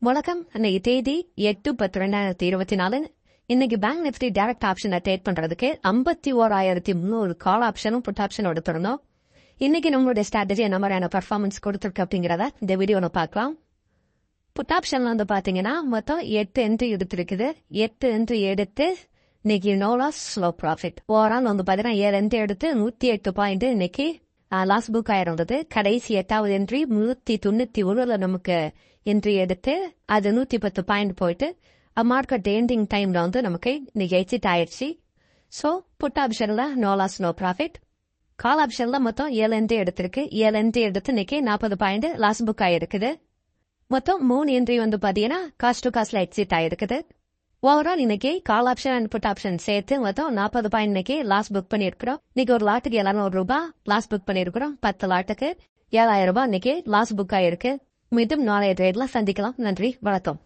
வணக்கம். இன்னைக்கு தேதி 8/10/2024. இன்னைக்கு பேங்க் நிஃப்டி டைரக்ட் ஆப்ஷனை ட்ரேட் பண்றதுக்கு 51,300 கால் ஆப்ஷனும் புட் ஆப்ஷனும் எடுத்திருந்தோம். இன்னைக்கு நம்மளுடைய ஸ்ட்ராட்டஜி என்ன மாதிரியான பர்ஃபார்மன்ஸ் கொடுத்துருக்கு அப்படிங்கிறத இந்த வீடியோல பார்க்கலாம். புட் ஆப்ஷன்ல வந்து பாத்தீங்கன்னா மொத்தம் 8 என்ட்ரி எடுத்திருக்குது. 8 என்ட்ரி எடுத்து இன்னைக்கு no loss slow profit. Overall வந்து பாத்தீங்கன்னா 7 என்ட்ரி எடுத்து 108 பாயிண்ட் இன்னைக்கு லாஸ் புக் ஆயிருந்தது. கடைசி 8வது என்ட்ரி 191 நமக்கு என்ட்ரி எடுத்து அது 110 பாயிண்ட் போயிட்டு மார்க்கெட் எண்டிங் டைம்ல வந்து நமக்கு இன்னைக்கு எக்ஸிட் ஆயிடுச்சு. ஸோ புட் ஆப்ஷன்ல நோ லாஸ் நோ ப்ராஃபிட். கால் ஆப்ஷன்ல மொத்தம் 7 என்ட்ரி எடுத்திருக்கு. 7 என்ட்ரி எடுத்து இன்னைக்கு 40 பாயிண்ட் லாஸ் புக் ஆயிருக்குது. மொத்தம் 3 என்ட்ரி வந்து பாத்தீங்கன்னா காஸ்ட் டு காஸ்ட்ல எக்ஸிட் ஆயிருக்குது. ஓவரால் இன்னைக்கு call option and put option சேர்த்து மொத்தம் 40 பாயிண்ட் இன்னைக்கு லாஸ் புக் பண்ணிருக்கிறோம். இன்னைக்கு ஒரு லாட்டுக்கு 700 ரூபாய் லாஸ் புக் பண்ணிருக்கிறோம். 10 லாட்டுக்கு 7,000 ரூபாய் இன்னைக்கு லாஸ் புக் ஆயிருக்கு. மீண்டும் நாளைய ட்ரேட்ல சந்திக்கலாம். நன்றி, வணக்கம்.